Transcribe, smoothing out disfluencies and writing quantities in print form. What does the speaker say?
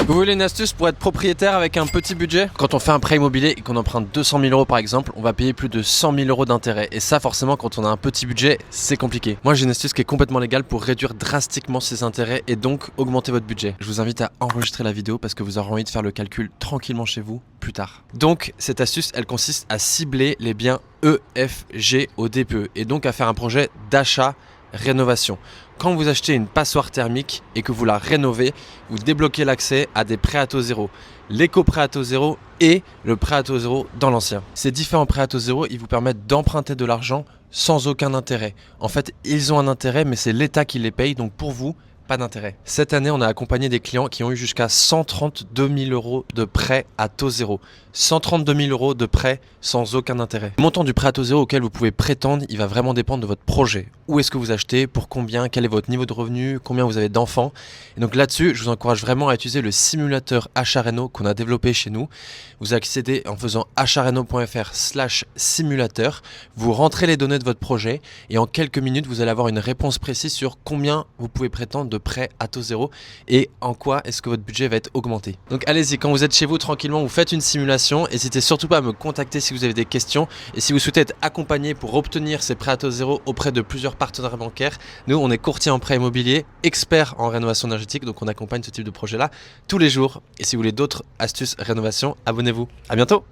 Vous voulez une astuce pour être propriétaire avec un petit budget? Quand on fait un prêt immobilier et qu'on emprunte 200 000 euros par exemple, on va payer plus de 100 000 euros d'intérêt. Et ça forcément quand on a un petit budget, c'est compliqué. Moi j'ai une astuce qui est complètement légale pour réduire drastiquement ces intérêts et donc augmenter votre budget. Je vous invite à enregistrer la vidéo parce que vous aurez envie de faire le calcul tranquillement chez vous plus tard. Donc cette astuce, elle consiste à cibler les biens EFG au DPE et donc à faire un projet d'achat rénovation. Quand vous achetez une passoire thermique et que vous la rénovez, vous débloquez l'accès à des prêts à taux zéro, l'éco-prêt à taux zéro et le prêt à taux zéro dans l'ancien. Ces différents prêts à taux zéro, ils vous permettent d'emprunter de l'argent sans aucun intérêt. En fait, ils ont un intérêt, mais c'est l'État qui les paye, donc pour vous, pas d'intérêt. Cette année, on a accompagné des clients qui ont eu jusqu'à 132 000 euros de prêts à taux zéro. 132 000 euros de prêts sans aucun intérêt. Le montant du prêt à taux zéro auquel vous pouvez prétendre, il va vraiment dépendre de votre projet. Où est-ce que vous achetez, pour combien, quel est votre niveau de revenu, combien vous avez d'enfants. Et donc là-dessus, je vous encourage vraiment à utiliser le simulateur Achat-Réno qu'on a développé chez nous. Vous accédez en faisant achat-reno.fr/simulateur. Vous rentrez les données de votre projet et en quelques minutes, vous allez avoir une réponse précise sur combien vous pouvez prétendre de prêts à taux zéro et en quoi est-ce que votre budget va être augmenté. Donc allez-y, quand vous êtes chez vous tranquillement, vous faites une simulation. N'hésitez surtout pas à me contacter si vous avez des questions et si vous souhaitez être accompagné pour obtenir ces prêts à taux zéro auprès de plusieurs partenaires bancaires. Nous, on est courtier en prêt immobilier, expert en rénovation énergétique, donc on accompagne ce type de projet-là tous les jours. Et si vous voulez d'autres astuces rénovation, abonnez-vous. À bientôt.